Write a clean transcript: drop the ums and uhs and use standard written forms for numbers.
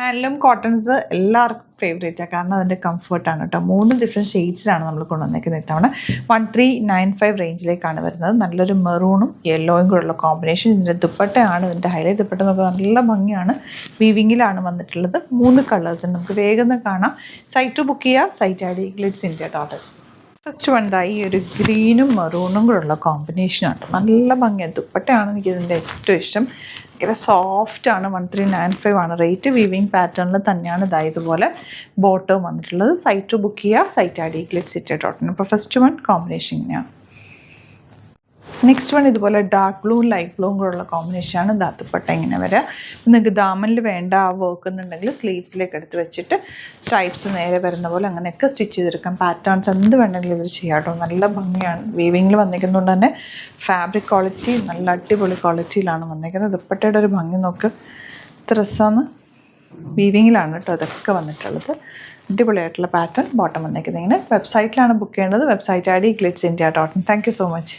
Handloom cottons എല്ലാവർക്കും ഫേവറേറ്റാണ്, കാരണം അതിൻ്റെ കംഫർട്ടാണ് കേട്ടോ. 3 ഡിഫറെൻറ്റ് ഷെയ്ഡ്സിലാണ് നമ്മൾ കൊണ്ടുവന്നേക്കുന്നത്. ഇത്തവണ 1395 റേഞ്ചിലേക്കാണ് വരുന്നത്. നല്ലൊരു മെറൂണും യെല്ലോയും കൂടെയുള്ള കോമ്പിനേഷൻ. ഇതിൻ്റെ ദുപ്പട്ടയാണ് ഇതിൻ്റെ ഹൈലൈറ്റ്. ദുപ്പട്ട നമുക്ക് നല്ല ഭംഗിയാണ്, വീവിങ്ങിലാണ് വന്നിട്ടുള്ളത്. 3 കളേഴ്സ് നമുക്ക് വേഗം കാണാം. സൈറ്റ് ബുക്ക് ചെയ്യുക, site I D glitzindia.in. First one ഈ ഒരു ഗ്രീനും മെറൂണും കൂടെയുള്ള കോമ്പിനേഷനാണ്. നല്ല ഭംഗിയാണ്. ദുപ്പട്ടയാണ് എനിക്കിതിൻ്റെ ഏറ്റവും ഇഷ്ടം. ഭയങ്കര സോഫ്റ്റാണ്. 1395 ആണ് റേറ്റ്. വീവിങ് പാറ്റേണിൽ തന്നെയാണ് ഇതുപോലെ ബോട്ടവും വന്നിട്ടുള്ളത്. സൈറ്റ് ബുക്ക് ചെയ്യുക, സൈറ്റ് ഐ ഡി glitzindia.in. അപ്പോൾ ഫസ്റ്റ് വൺ കോമ്പിനേഷൻ ഇങ്ങനെയാണ്. നെക്സ്റ്റ് വൺ ഇതുപോലെ ഡാർക്ക് ബ്ലൂവും ലൈറ്റ് ബ്ലൂവും കൂടെയുള്ള കോമ്പിനേഷനാണ്. ദാത്തുപ്പട്ട ഇങ്ങനെ വരിക. നിങ്ങൾക്ക് ദാമനിൽ വേണ്ട ആ വർക്ക് എന്നുണ്ടെങ്കിൽ സ്ലീവ്സിലേക്ക് എടുത്ത് വെച്ചിട്ട് സ്ട്രൈപ്സ് നേരെ വരുന്ന പോലെ അങ്ങനെയൊക്കെ സ്റ്റിച്ച് ചെയ്തെടുക്കാം. പാറ്റേൺസ് എന്ത് വേണമെങ്കിലും ഇവർ ചെയ്യാം കേട്ടോ. നല്ല ഭംഗിയാണ്. വീവിങ്ങിൽ വന്നിരിക്കുന്നതുകൊണ്ട് തന്നെ ഫാബ്രിക് ക്വാളിറ്റി നല്ല അടിപൊളി ക്വാളിറ്റിയിലാണ് വന്നിരിക്കുന്നത്. ദുപ്പട്ടയുടെ ഒരു ഭംഗി നോക്ക്, ഇത്ര രസമാണ്. വീവിങ്ങിലാണ് കേട്ടോ അതൊക്കെ വന്നിട്ടുള്ളത്. അടിപൊളിയായിട്ടുള്ള പാറ്റേൺ ബോട്ടം വന്നിരിക്കുന്നത്. ഇങ്ങനെ വെബ്സൈറ്റിലാണ് ബുക്ക് ചെയ്യേണ്ടത്. Website I D glitzindia.in. Thank you so much.